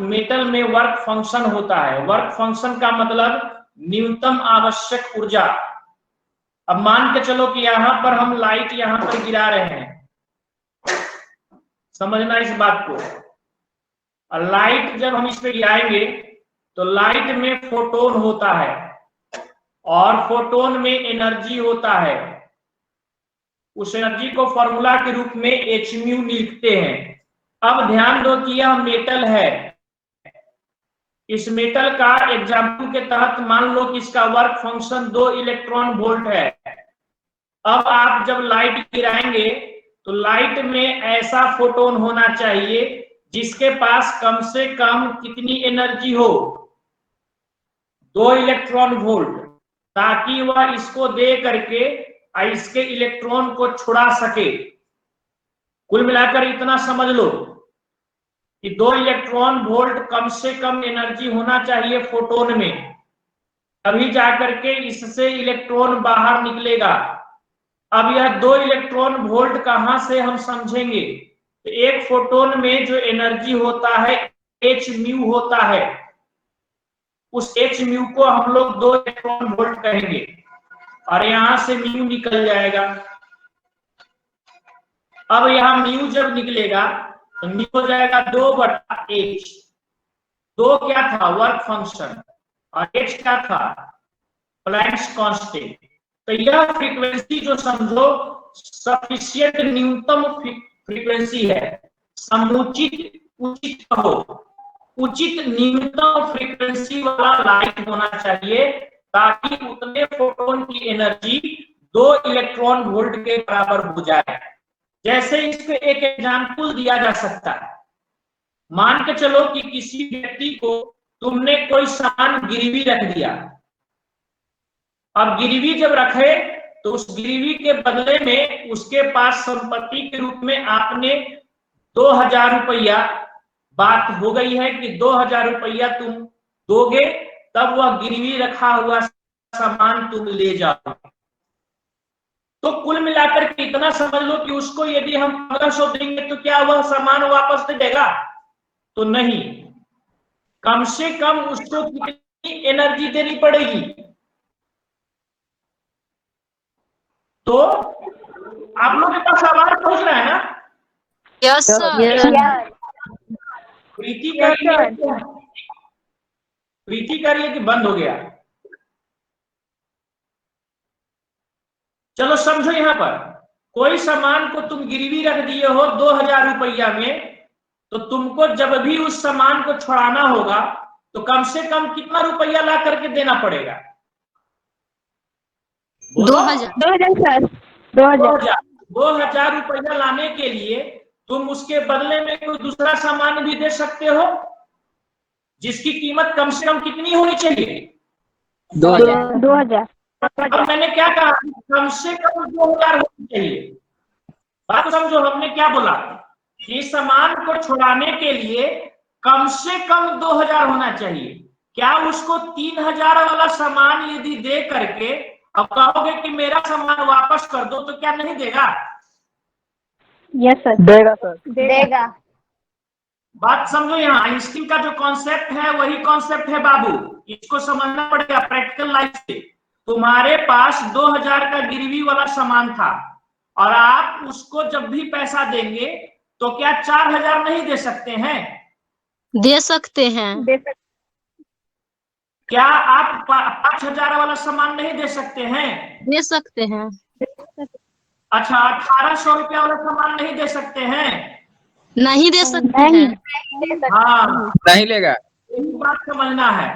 Metal में work function होता है। वर्क फंक्शन का मतलब न्यूनतम आवश्यक ऊर्जा। अब मान के चलो कि यहां पर हम लाइट यहां पर गिरा रहे हैं, समझना इस बात को। और लाइट जब हम इस पे गिराएंगे तो लाइट में फोटोन होता है और फोटोन में एनर्जी होता है। उस एनर्जी को फॉर्मूला के रूप में एच म्यू लिखते हैं। अब ध्यान दो कि यह मेटल है। इस मेटल का एग्जाम्पल के तहत मान लो कि इसका वर्क फंक्शन 2 इलेक्ट्रॉन वोल्ट है। अब आप जब लाइट गिराएंगे तो लाइट में ऐसा फोटोन होना चाहिए जिसके पास कम से कम कितनी एनर्जी हो, 2 इलेक्ट्रॉन वोल्ट, ताकि वह इसको दे करके इसके इलेक्ट्रॉन को छुड़ा सके। कुल मिलाकर इतना समझ लो कि 2 इलेक्ट्रॉन वोल्ट कम से कम एनर्जी होना चाहिए फोटोन में, तभी जाकर के इससे इलेक्ट्रॉन बाहर निकलेगा। अब यह 2 इलेक्ट्रॉन वोल्ट कहां से हम समझेंगे? तो एक फोटोन में जो एनर्जी होता है एच म्यू होता है, उस एच म्यू को हम लोग 2 इलेक्ट्रॉन वोल्ट कहेंगे और यहां से म्यू निकल जाएगा। अब यहां म्यू जब निकलेगा तो म्यू हो जाएगा 2/h। 2 क्या था? वर्क फंक्शन, और h क्या था? Planck's constant. तो यह फ्रीक्वेंसी जो समझो सफिशिएंट न्यूनतम फ्रीक्वेंसी है। समुचित, उचित कहो, उचित न्यूनतम फ्रीक्वेंसी वाला लाइट होना चाहिए ताकि उतने फोटोन की एनर्जी 2 इलेक्ट्रॉन वोल्ट के बराबर हो जाए। जैसे इस पे एक एग्जांपल दिया जा सकता है। मान के चलो कि किसी व्यक्ति को तुमने कोई सामान गिरवी रख दिया। अब गिरवी जब रखे तो उस गिरवी के बदले में उसके पास संपत्ति के रूप में आपने 2000 रुपया, बात हो गई है कि 2000 रुपया तुम दोगे तब वह गिरवी रखा हुआ सामान तुम ले जाओ। तो कुल मिलाकर के इतना समझ लो कि उसको यदि हम 1500 देंगे तो क्या वह सामान वापस दे देगा? तो नहीं, कम से कम उसको कितनी एनर्जी देनी पड़ेगी? तो आप लोग के पास आवाज पहुंच रहा है ना? Yes sir. प्रीति कर रही है, प्रीति कर रही है कि बंद हो गया? चलो समझो, यहां पर कोई सामान को तुम गिरवी रख दिए हो 2000 रुपया में, तो तुमको जब भी उस सामान को छुड़ाना होगा तो कम से कम कितना रुपया ला करके देना पड़ेगा? 2000 सर। 2000 रुपया लाने के लिए तुम उसके बदले में कोई दूसरा सामान भी दे सकते हो जिसकी कीमत कम से कम कितनी होनी चाहिए? 2000। अब मैंने क्या कहा? कम से कम 2000 होनी चाहिए। बात समझो, हमने क्या बोला कि सामान को छुड़ाने के लिए कम से कम 2000 होना चाहिए। क्या उसको 3000 वाला सामान यदि दे करके अब कहोगे कि मेरा सामान वापस कर दो, तो क्या नहीं देगा? Yes sir. देगा सर। देगा। बात समझो, यहाँ आइंस्टीन का जो कॉन्सेप्ट है वही कॉन्सेप्ट है बाबू, इसको समझना पड़ेगा प्रैक्टिकल लाइफ से। तुम्हारे पास 2000 का गिरवी वाला सामान था और आप उसको जब भी पैसा देंगे तो क्या 4000 नहीं दे सकते हैं? दे सकते हैं। क्या आप 5000 वाला सामान नहीं दे सकते हैं? दे सकते हैं। अच्छा, 1800 रुपया वाला सामान नहीं दे सकते हैं? नहीं दे सकते हैं। हाँ, नहीं लेगा। एक बात समझना है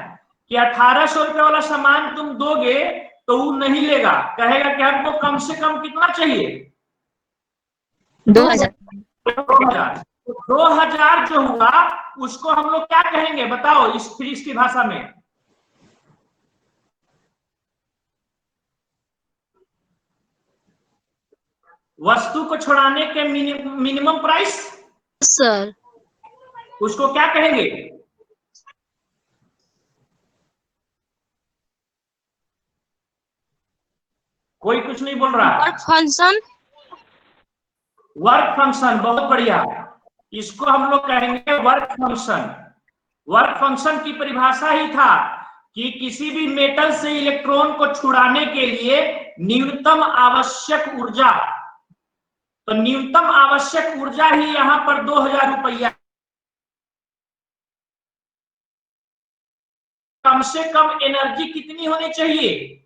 कि 1800 रुपये वाला सामान तुम दोगे तो वो नहीं लेगा, कहेगा कि हमको कम से कम कितना चाहिए? 2000। 2000 जो हुआ उसको हम लोग क्या कहेंगे बताओ इस फिजिक्स की भाषा में? वस्तु को छुड़ाने के मिनिमम प्राइस सर, उसको क्या कहेंगे? कोई कुछ नहीं बोल रहा है। Work function. वर्क फंक्शन, बहुत बढ़िया, इसको हम लोग कहेंगे वर्क फंक्शन। वर्क फंक्शन की परिभाषा ही था कि किसी भी मेटल से इलेक्ट्रॉन को छुड़ाने के लिए न्यूनतम आवश्यक ऊर्जा, तो न्यूनतम आवश्यक ऊर्जा ही यहां पर 2000 रुपया। कम से कम एनर्जी कितनी होनी चाहिए?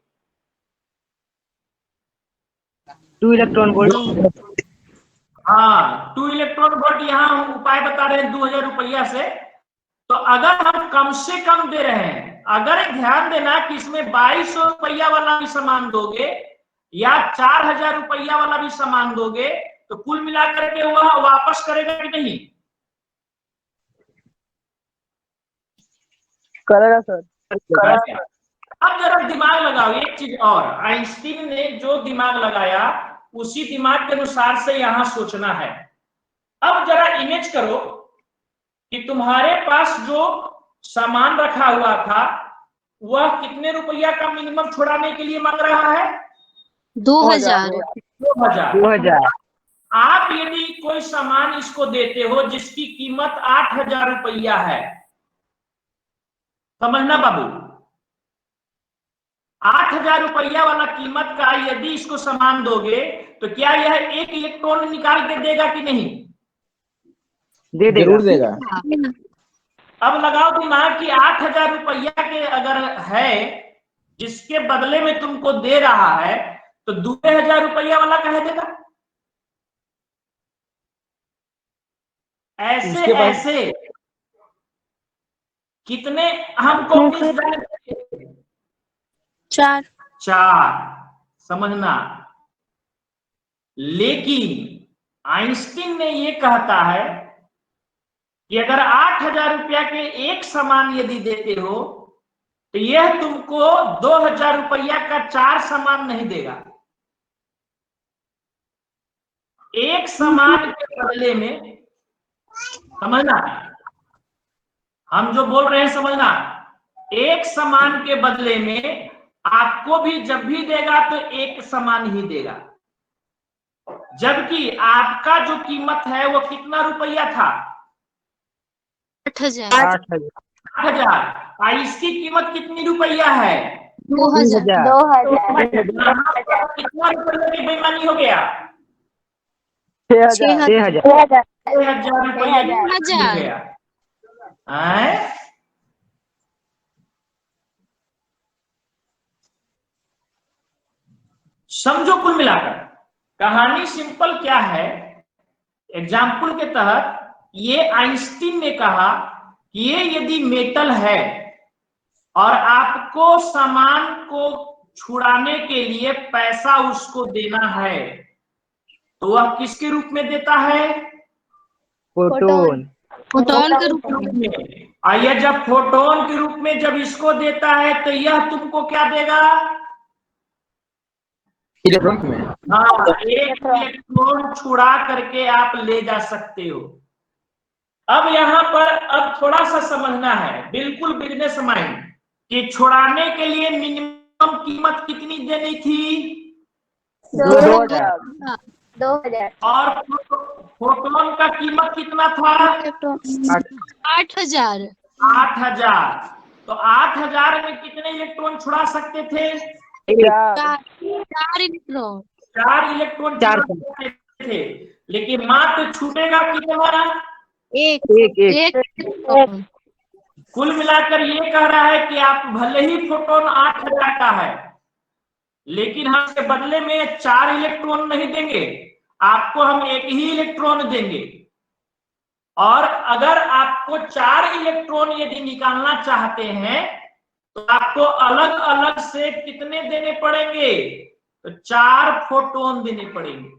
2 इलेक्ट्रॉन वोल्ट। हाँ, 2 इलेक्ट्रॉन वोल्ट। यहाँ हम उपाय बता रहे हैं 2000 रुपया से। तो अगर हम कम से कम दे रहे हैं, अगर ध्यान देना कि इसमें 2200 रुपया वाला भी सामान दोगे या 4000 रुपया वाला भी सामान दोगे, तो कुल मिलाकर के वह वापस करेगा कि नहीं? करेगा सर। अब जरा दिमाग लगाओ एक चीज और, आइंस्टीन ने जो दिमाग लगाया उसी दिमाग के अनुसार से यहां सोचना है। अब जरा इमेज करो कि तुम्हारे पास जो सामान रखा हुआ था वह कितने रुपया का मिनिमम छुड़ाने के लिए मांग रहा है? 2000। 2000। आप यदि कोई सामान इसको देते हो जिसकी कीमत 8000 रुपया है, समझना बाबू, 8000 रुपया वाला कीमत का यदि इसको सामान दोगे तो क्या यह 1 इलेक्ट्रॉन निकाल के देगा कि नहीं? दे देगा। जरूर देगा। अब लगाओ दिमाग कि 8000 रुपया के अगर है जिसके बदले में तुमको दे रहा है, तो 2000 रुपया वाला कह देगा। ऐसे ऐसे कितने हमको चार। समझना। लेकिन आइंस्टीन ने ये कहता है कि अगर 8000 रुपया के एक सामान यदि देते हो तो यह तुमको 2000 रुपया का 4 सामान नहीं देगा। एक सामान के बदले में, समझना, हम जो बोल रहे हैं समझना, एक सामान के बदले में आपको भी जब भी देगा तो एक सामान ही देगा, जबकि आपका जो कीमत है वो कितना रुपया था? 8000। 8000। इसकी कीमत कितनी रुपया है? 2000। कितना रुपया की बेईमानी हो गया? 6000। 6000 रुपया हो गया। समझो, कुल मिलाकर कहानी सिंपल क्या है। एग्जाम्पल के तहत ये आइंस्टीन ने कहा कि ये यदि मेटल है और आपको सामान को छुड़ाने के लिए पैसा उसको देना है, तो वह किसके रूप में देता है? फोटोन। फोटोन के रूप में। और यह जब फोटोन के रूप में जब इसको देता है तो यह तुमको क्या देगा? इलेक्ट्रॉन में। हाँ, एक इलेक्ट्रॉन छुड़ा करके आप ले जा सकते हो। अब यहाँ पर अब थोड़ा सा समझना है, बिल्कुल बिजनेस माइंड, कि छुड़ाने के लिए मिनिमम कीमत कितनी देनी थी? 2000। और फोटोन का कीमत कितना था? 8000। 8000। तो 8000 में कितने इलेक्ट्रॉन छुड़ा सकते थे? 4 इलेक्ट्रॉन। 4 इलेक्ट्रॉन छुड़ा सकते थे, लेकिन मात्र छूटेगा कितना? एक। कुल मिलाकर ये कह रहा है कि आप भले ही फोटोन 8000 का है, लेकिन हम इसके बदले में 4 इलेक्ट्रॉन नहीं देंगे, आपको हम एक ही इलेक्ट्रॉन देंगे। और अगर आपको 4 इलेक्ट्रॉन यदि निकालना चाहते हैं तो आपको अलग अलग से कितने देने पड़ेंगे? तो 4 फोटोन देने पड़ेंगे।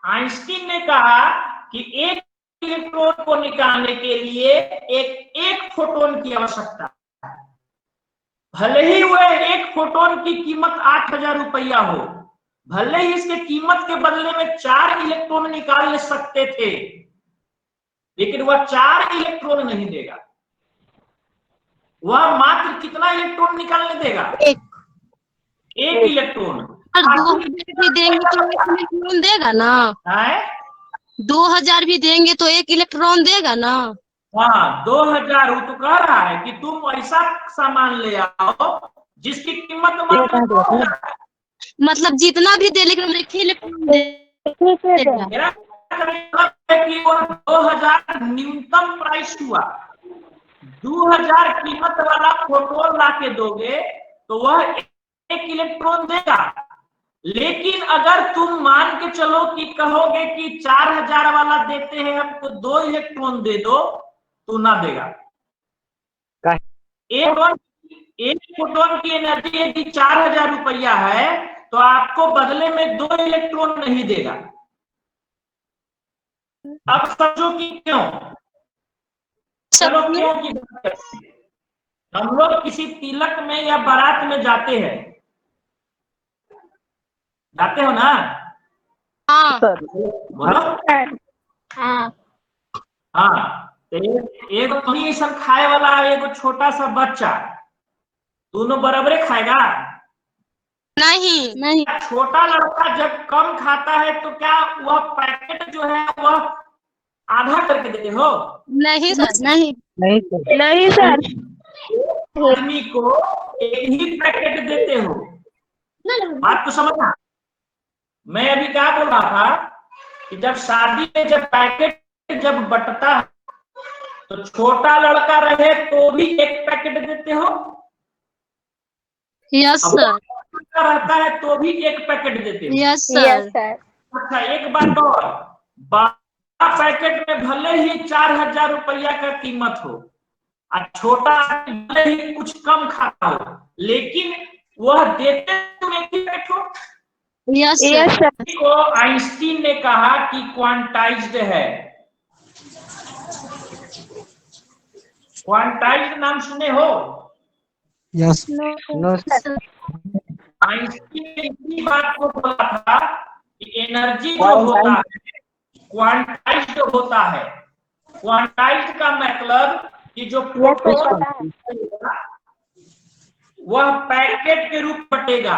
आइंस्टीन ने कहा कि एक इलेक्ट्रॉन को निकालने के लिए एक फोटोन की आवश्यकता है, भले ही वह एक फोटोन की कीमत 8000 रुपया हो, भले ही इसके कीमत के बदले में 4 इलेक्ट्रॉन निकाल सकते थे, लेकिन वह 4 इलेक्ट्रॉन नहीं देगा। वह मात्र कितना इलेक्ट्रॉन निकालने देगा? एक इलेक्ट्रॉन। 2000 भी देंगे तो 1 इलेक्ट्रॉन देगा ना? 2000 भी देंगे तो 1 इलेक्ट्रॉन देगा ना? हाँ 2000 वो तो कह रहा है कि तुम ऐसा सामान ले आओ जिसकी कीमत मात्र 2000। मतलब जितना भी दे लेकिन एक ही इलेक्ट्रॉन देगा। मेरा मतलब है कि वो 2000 न्यूनतम प्राइस हुआ। 2000 कीमत वाला फोटोन ला के दोगे तो वह एक इलेक्ट्रॉन देगा। लेकिन अगर तुम मान के चलो कि कहोगे कि 4000 वाला देते हैं हमको 2 इलेक्ट्रॉन दे दो तो ना देगा। एक फोटोन की एनर्जी यदि 4000 रुपया है तो आपको बदले में 2 इलेक्ट्रॉन नहीं देगा। अब समझो कि क्यों। चलो क्यों की बात करते हैं। हम लोग किसी तिलक में या बारात में जाते हैं, जाते हो ना? हाँ बोलो। हाँ हाँ एक ऐसा खाए वाला एगो छोटा सा बच्चा, दोनों बराबरे खाएगा? नहीं छोटा लड़का जब कम खाता है तो क्या वह पैकेट जो है वह आधा करके देते हो? नहीं सर नहीं नहीं सर। आदमी को एक ही पैकेट देते हो। बात तो समझना। मैं अभी क्या बोल रहा था कि जब शादी में जब पैकेट जब बंटता है तो छोटा लड़का रहे तो भी एक पैकेट देते हो? यस सर रहता है तो भी एक पैकेट देते हो? Yes sir. अच्छा एक बात और, बड़ा पैकेट में भले ही 4000 रुपया का कीमत हो और छोटा भले ही कुछ कम खाता हो लेकिन वह देते तुम एक ही पैकेट हो। Yes sir. को आइंस्टीन ने कहा कि क्वांटाइज्ड है। क्वांटाइज्ड नाम सुने हो? Yes no sir. आइंस्टीन ने इसी बात को बोला था कि एनर्जी जो होता है क्वांटाइज्ड होता है। क्वांटाइज्ड का मतलब कि जो प्रोटॉन वह पैकेट के रूप बटेगा,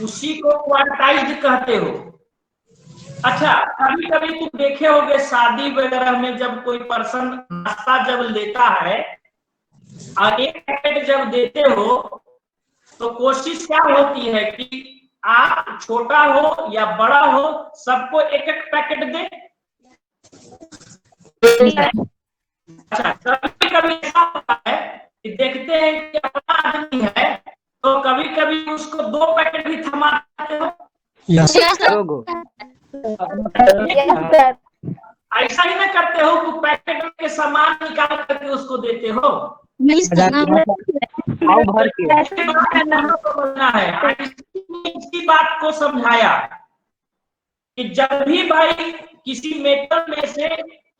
उसी को क्वांटाइज्ड कहते हो। अच्छा कभी कभी तुम देखे होगे शादी वगैरह में जब कोई पर्सन नाश्ता जब लेता है और एक पैकेट जब देते हो तो कोशिश क्या होती है कि आप छोटा हो या बड़ा हो सबको एक एक पैकेट दे। अच्छा कभी कभी ऐसा होता है कि देखते हैं कि अपना आदमी है तो कभी कभी उसको 2 पैकेट भी थमा देते हो। यस ऐसा ही ना करते हो कि पैकेट के सामान निकाल करके उसको देते हो? नहीं सर भर के समझना है। इसी बात को समझाया कि जब भी भाई किसी मेटल में से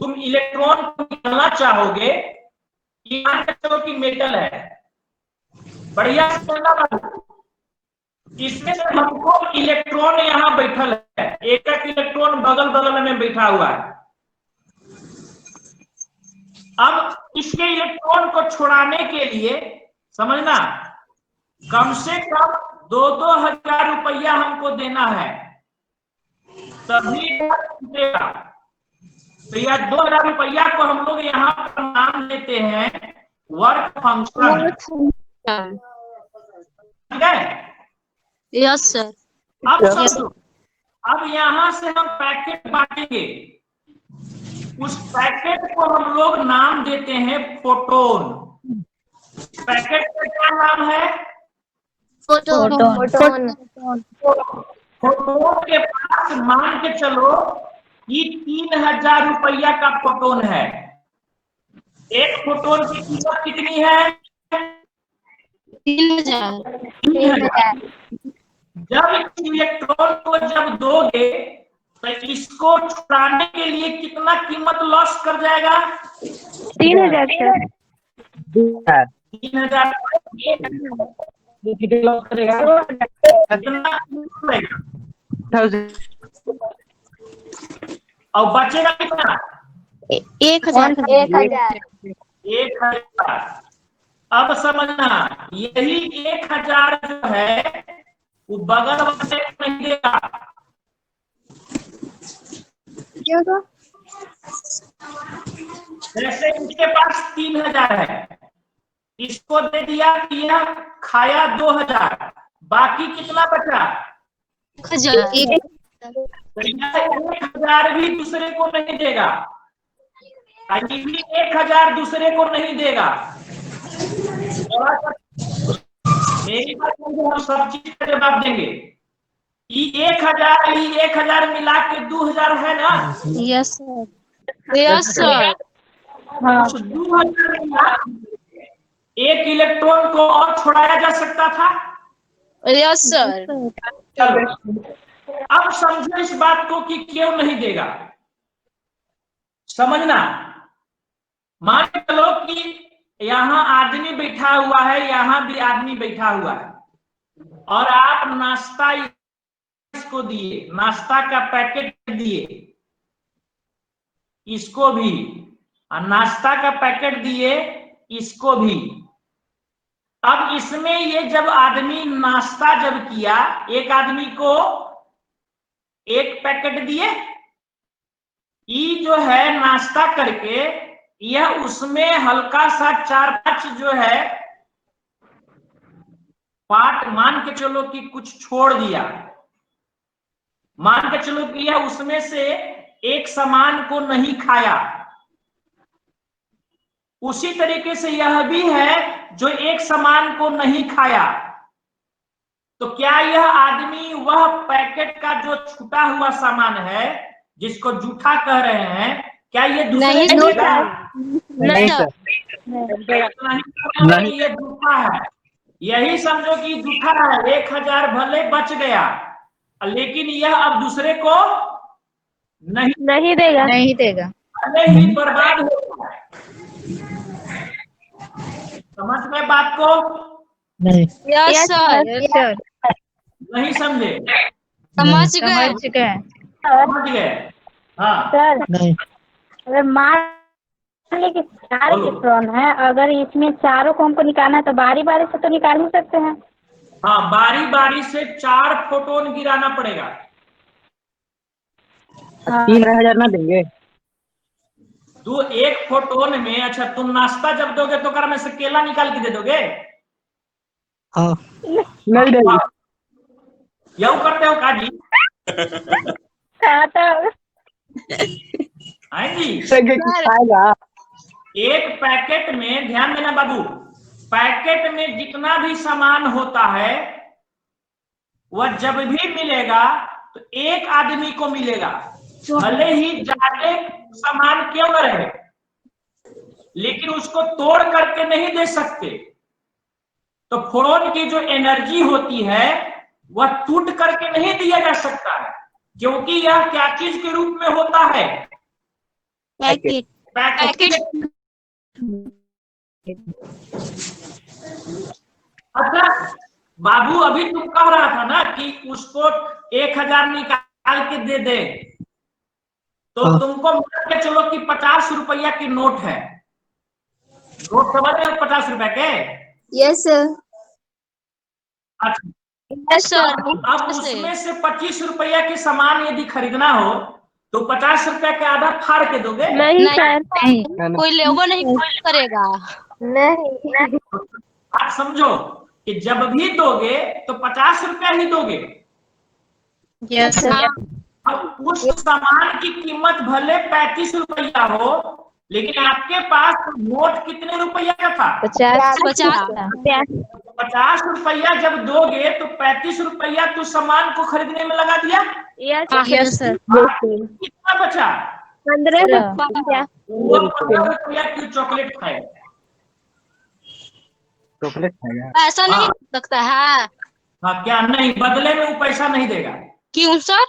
तुम इलेक्ट्रॉन को निकालना चाहोगे, मान के चलो कि मेटल है, बढ़िया से बोलना बात, इसमें से हमको इलेक्ट्रॉन यहाँ बैठल है, एक एक इलेक्ट्रॉन बगल बगल में बैठा हुआ है। अब इसके इलेक्ट्रॉन को छुड़ाने के लिए समझना कम से कम 2-2 हजार रुपया हमको देना है तभी देगा। तो यह 2000 रुपया को हम लोग यहाँ पर नाम लेते हैं वर्क फंक्शन। ठीक है? Yes sir. अब समझो, अब यहाँ से हम पैकेट बांटेंगे, उस पैकेट को हम लोग नाम देते हैं फोटोन। पैकेट का क्या नाम है? फोटोन। फोटोन के पास मान के चलो कि 3000 रुपया का फोटोन है। एक फोटोन की कीमत कितनी है? 3000। जब इस इलेक्ट्रॉन को जब दोगे तो इसको छुड़ाने के लिए कितना कीमत लॉस कर जाएगा? 3000 3000 लॉस करेगा। और बचेगा कितना? 1000। 1000। अब समझना यही 1000 जो है वो बगल वाले को नहीं देगा। जैसे इसके पास 3000 है, इसको दे दिया कि यह खाया 2000, बाकी कितना बचा? 1000 भी दूसरे को नहीं देगा, ये भी 1000 दूसरे को नहीं देगा। मेरी बात समझो, हम सब चीज का जवाब देंगे। ये 1000 मिला के 2000 है ना? Yes sir, yes sir. उस 2000 मिला एक इलेक्ट्रॉन को और छोड़ाया जा सकता था। Yes sir. चलो अब समझो इस बात को कि क्यों नहीं देगा। समझना, मान के चलो कि यहाँ आदमी बैठा हुआ है, यहाँ भी आदमी बैठा हुआ है, और आप नाश्ता इसको दिए, नाश्ता का पैकेट दिए इसको भी, और नाश्ता का पैकेट दिए इसको भी। अब इसमें ये जब आदमी नाश्ता जब किया, एक आदमी को एक पैकेट दिए, ये जो है नाश्ता करके यह उसमें हल्का सा 4-5 जो है पार्ट, मान के चलो कि कुछ छोड़ दिया, मान के चलो कि यह उसमें से एक सामान को नहीं खाया। उसी तरीके से यह भी है जो एक सामान को नहीं खाया। तो क्या यह आदमी वह पैकेट का जो छूटा हुआ सामान है, जिसको जूठा कह रहे हैं, क्या ये दूसरे को देगा? नहीं सर। नहीं, ये जूठा है। यही समझो कि जूठा है, 1000 भले बच गया, लेकिन यह अब दूसरे को नहीं देगा, नहीं देगा, भले ही बर्बाद हो गया। समझ में बात को? नहीं। Yes sir, yes sir. नहीं समझे? समझ गए। समझ गए? हाँ सर नहीं। अगर मान लीजिए कि 4 इलेक्ट्रॉन है, अगर इसमें चारों को हमको निकालना है तो बारी बारी से तो निकाल ही सकते हैं। हाँ, बारी बारी से 4 फोटोन गिराना पड़ेगा। 3000 ना देंगे? तो एक फोटोन में, अच्छा तुम नाश्ता जब दोगे तो कर में से केला निकाल के दे दोगे? हाँ। नहीं देंगे। यू करते हो काजी? जी खाएगा। एक पैकेट में, ध्यान देना बाबू, पैकेट में जितना भी सामान होता है वह जब भी मिलेगा तो एक आदमी को मिलेगा, भले ही ज्यादा सामान क्यों न रहे, लेकिन उसको तोड़ करके नहीं दे सकते। तो फोटोन की जो एनर्जी होती है वह टूट करके नहीं दिया जा सकता है, क्योंकि यह क्या चीज के रूप में होता है? पैकेट। अच्छा बाबू, अभी तुम कह रहा था ना कि उसको 1000 निकाल के दे दे, तो तुमको मान के चलो कि 50 रुपया की नोट है, नोट समझ रहे हो 50 रुपए के? Yes sir. अच्छा, यस सर। अब उसमें से 25 रुपया के सामान यदि खरीदना हो तो 50 रुपया के आधा फाड़ के दोगे? नहीं सर, नहीं। कोई लेबो नहीं करेगा। नहीं। आप समझो कि जब भी दोगे तो 50 रुपया ही दोगे। Yes sir. अब उस सामान की कीमत भले 35 रुपया हो, लेकिन आपके पास नोट कितने रुपया का था? 50 रुपया जब दोगे तो 35 रुपया तो सामान को खरीदने में लगा दिया। Yes sir. कितना बचा? 15 रुपया। वो 15 रुपया की चॉकलेट खाएगा। चॉकलेट खाएगा? ऐसा नहीं हो सकता है। हाँ, क्या नहीं, बदले में वो पैसा नहीं देगा। क्यों सर?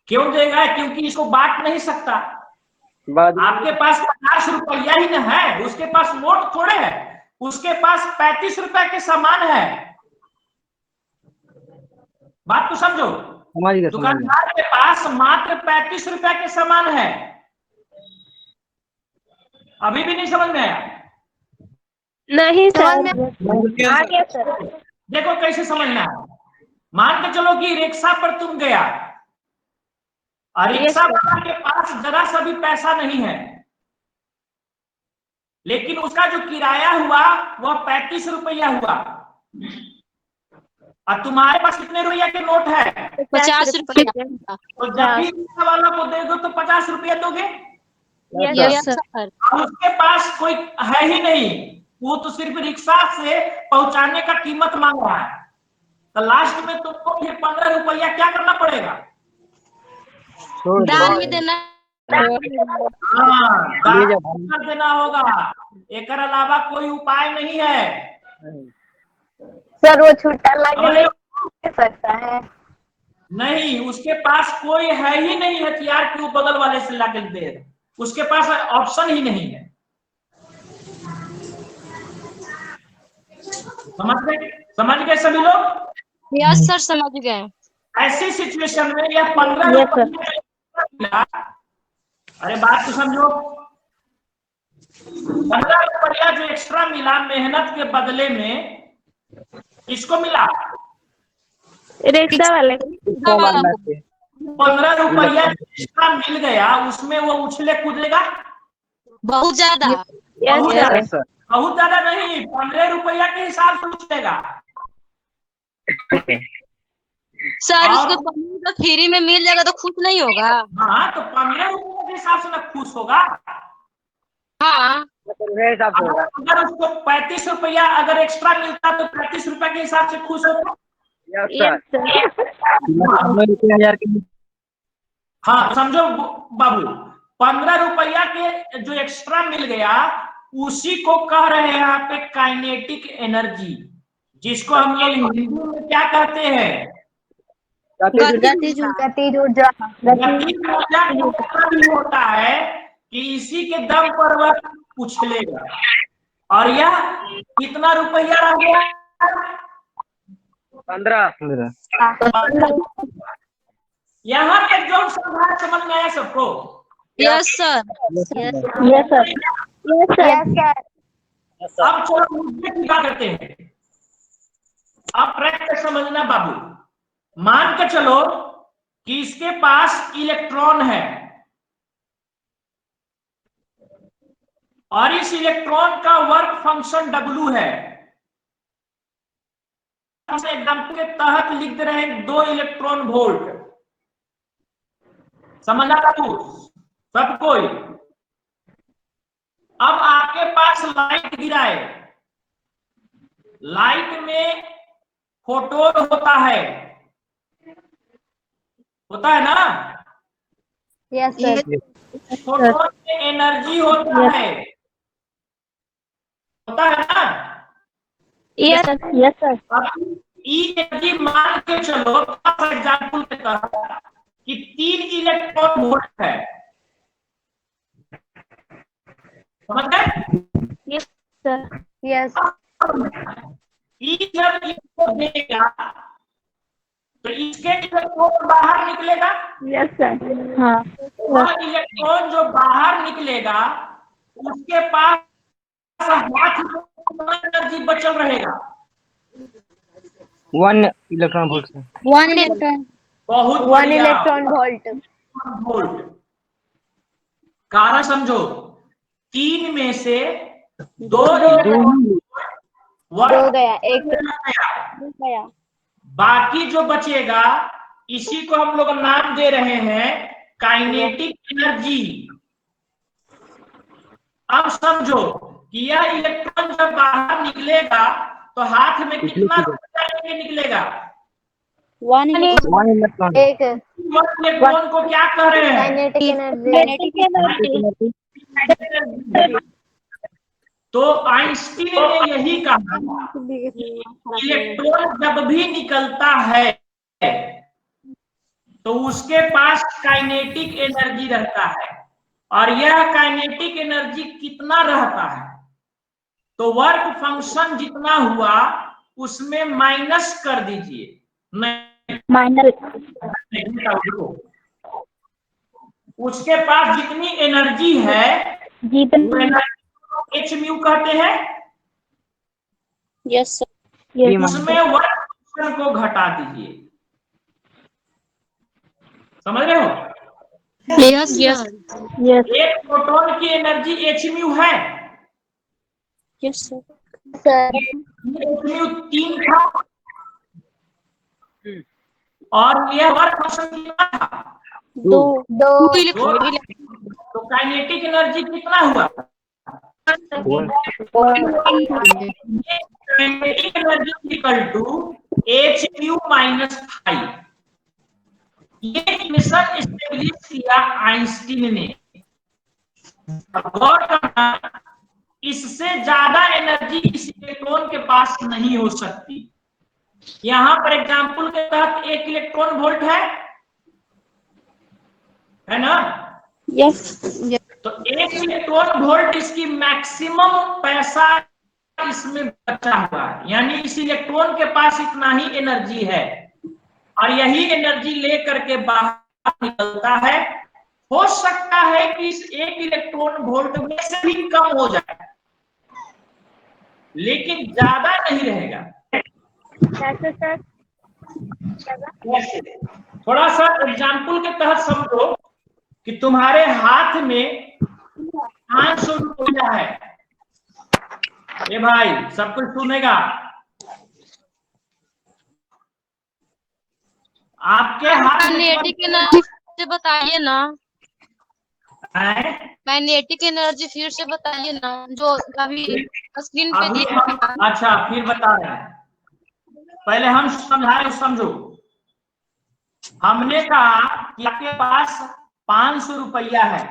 क्यों देगा? क्योंकि इसको बांट नहीं सकता। आपके पास 50 रुपया ही ना है, उसके पास नोट थोड़े है, उसके पास 35 रुपए के सामान है। बात तो समझो, दुकानदार के पास मात्र 35 रुपए के सामान है। अभी भी नहीं समझ में आया? नहीं सर। देखो कैसे समझना है। मान के चलो कि रिक्शा पर तुम गया और रिक्शा वाला के पास जरा सा भी पैसा नहीं है, लेकिन उसका जो किराया हुआ वह 35 रुपया हुआ। और तुम्हारे पास कितने रुपया के नोट है? 50 रुपया। तो जब भी रिक्शा वाला को दोगे तो 50 रुपया दोगे। Yes sir. और उसके पास कोई है ही नहीं, वो तो सिर्फ रिक्शा से पहुंचाने का कीमत मांग रहा है। तो लास्ट में तुमको फिर 15 रुपया क्या करना पड़ेगा? दान में देना। हाँ, दान कर देना होगा। एक अलावा कोई उपाय नहीं है। सर वो छुट्टा लगे सकता है? नहीं, उसके पास कोई है ही नहीं हथियार कि वो बगल वाले से लाके दे, उसके पास ऑप्शन ही नहीं है। समझ गए सभी लोग? यस सर, समझ गए। ऐसी सिचुएशन में यह 15 रुपया, अरे बात तो समझो, 15 रुपया जो एक्स्ट्रा मिला मेहनत के बदले में, किसको मिला? रिक्शा वाले। 15 रुपया एक्स्ट्रा मिल गया, उसमें वो उछले कूदेगा बहुत ज्यादा। बहुत ज्यादा नहीं, 15 रुपया के हिसाब से उछलेगा। सर उसको तो फ्री में मिल जाएगा तो खुश नहीं होगा? हाँ, तो 15 रुपया के हिसाब से ना खुश होगा। हाँ, अगर उसको 35 रुपया अगर एक्स्ट्रा मिलता तो 35 रुपया के हिसाब से खुश होगा। हाँ समझो बाबू, 15 रुपया के जो एक्स्ट्रा मिल गया उसी को कह रहे हैं यहाँ पे काइनेटिक एनर्जी, जिसको हम लोग हिंदी में क्या कहते हैं? गतिज ऊर्जा। गतिज ऊर्जा भी होता है कि इसी के दम पर वह उछलेगा। और यह कितना रुपया रह गया? 15। यहाँ तक जो समझ में आया सबको? Yes sir. Yes sir. अब चलो मुद्दे की बात करते हैं। अब प्रैक्टिस समझना बाबू, मान के चलो कि इसके पास इलेक्ट्रॉन है और इस इलेक्ट्रॉन का वर्क फंक्शन W है। एग्जाम्पल के तहत लिख दे रहे हैं 2 इलेक्ट्रॉन वोल्ट। समझना बाबू सब कोई? अब आपके पास लाइट गिराए, लाइट में फोटोन होता है ना? Yes sir. फोटोन में एनर्जी होता है ना? Yes sir. अब ई एनर्जी मान के चलो एग्जाम्पल के तहत कि 3 इलेक्ट्रॉन वोल्ट है। समझ गए? Yes sir. यस। ई जब इसको देगा तो इसके इलेक्ट्रॉन बाहर निकलेगा। Yes sir. हाँ। वह इलेक्ट्रॉन जो बाहर निकलेगा उसके पास हाथ में एनर्जी बचल रहेगा। 1 इलेक्ट्रॉन वोल्ट। 1 इलेक्ट्रॉन। बहुत 1 इलेक्ट्रॉन वोल्ट। कारण समझो, 3 में से 2 गया, 1 गया। बाकी जो बचेगा इसी को हम लोग नाम दे रहे हैं काइनेटिक एनर्जी। अब समझो कि यह इलेक्ट्रॉन जब बाहर निकलेगा तो हाथ में कितना लेके निकलेगा? 1 इलेक्ट्रॉन। एक इलेक्ट्रॉन को क्या कह रहे हैं? Kinetic energy. तो आइंस्टीन ने यही कहा कि इलेक्ट्रॉन जब भी निकलता है तो उसके पास काइनेटिक एनर्जी रहता है। और यह काइनेटिक एनर्जी कितना रहता है? तो वर्क फंक्शन जितना हुआ उसमें माइनस कर दीजिए। उसके पास जितनी एनर्जी है एच म्यू कहते हैं। Yes sir. उसमें वर्क फंक्शन को घटा दीजिए। समझ रहे हो? Yes yes. एक प्रोटॉन की एनर्जी एच म्यू है यस सर। इसमें 3 था और यह वर्क फंक्शन कितना था? 2 2। इलेक्ट्रॉन। तो काइनेटिक एनर्जी कितना हुआ? Kinetic energy equal to hq minus 5। ये इक्वेशन एस्टेब्लिश किया आइंस्टीन ने। गौर करना, इससे ज्यादा एनर्जी किसी इलेक्ट्रॉन के पास नहीं हो सकती। यहां पर एग्जांपल के तहत 1 इलेक्ट्रॉन वोल्ट है ना? यस। तो 1 इलेक्ट्रॉन वोल्ट इसकी मैक्सिमम पैसा इसमें बचा हुआ है, यानी इस इलेक्ट्रॉन के पास इतना ही एनर्जी है और यही एनर्जी लेकर के बाहर निकलता है। हो सकता है कि इस 1 इलेक्ट्रॉन वोल्ट में से भी कम हो जाए, लेकिन ज्यादा नहीं रहेगा। कैसे सर? कैसे? थोड़ा सा एग्जाम्पल के तहत समझो कि तुम्हारे हाथ में 500 रुपया है। ए भाई, सब कुछ सुनेगा? आपके हाथ में काइनेटिक एनर्जी से बताइए ना। है? काइनेटिक एनर्जी फिर से बताइए ना, जो अभी स्क्रीन पे अभी दिख रहा है। अच्छा, फिर बता रहे हैं। पहले हम समझाए, समझो। हमने कहा कि आपके पास 500 रुपया है,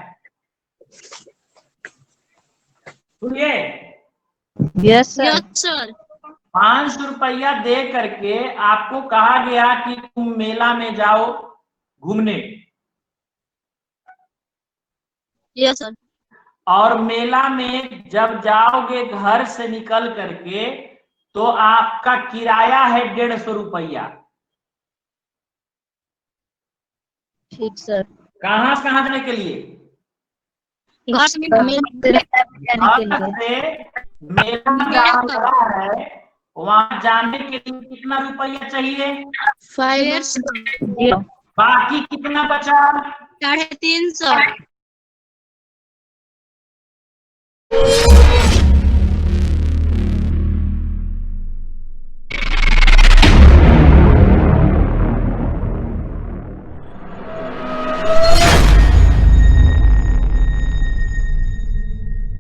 सुनिए। Yes sir. 500 रुपया दे करके आपको कहा गया कि तुम मेला में जाओ घूमने, यस सर। और मेला में जब जाओगे घर से निकल करके तो आपका किराया है 150 रुपया। ठीक सर। कहां से कहां जाने के लिए? घर से मेला है, वहां जाने के लिए कितना रुपया चाहिए? 5 बाकी कितना बचा? 350।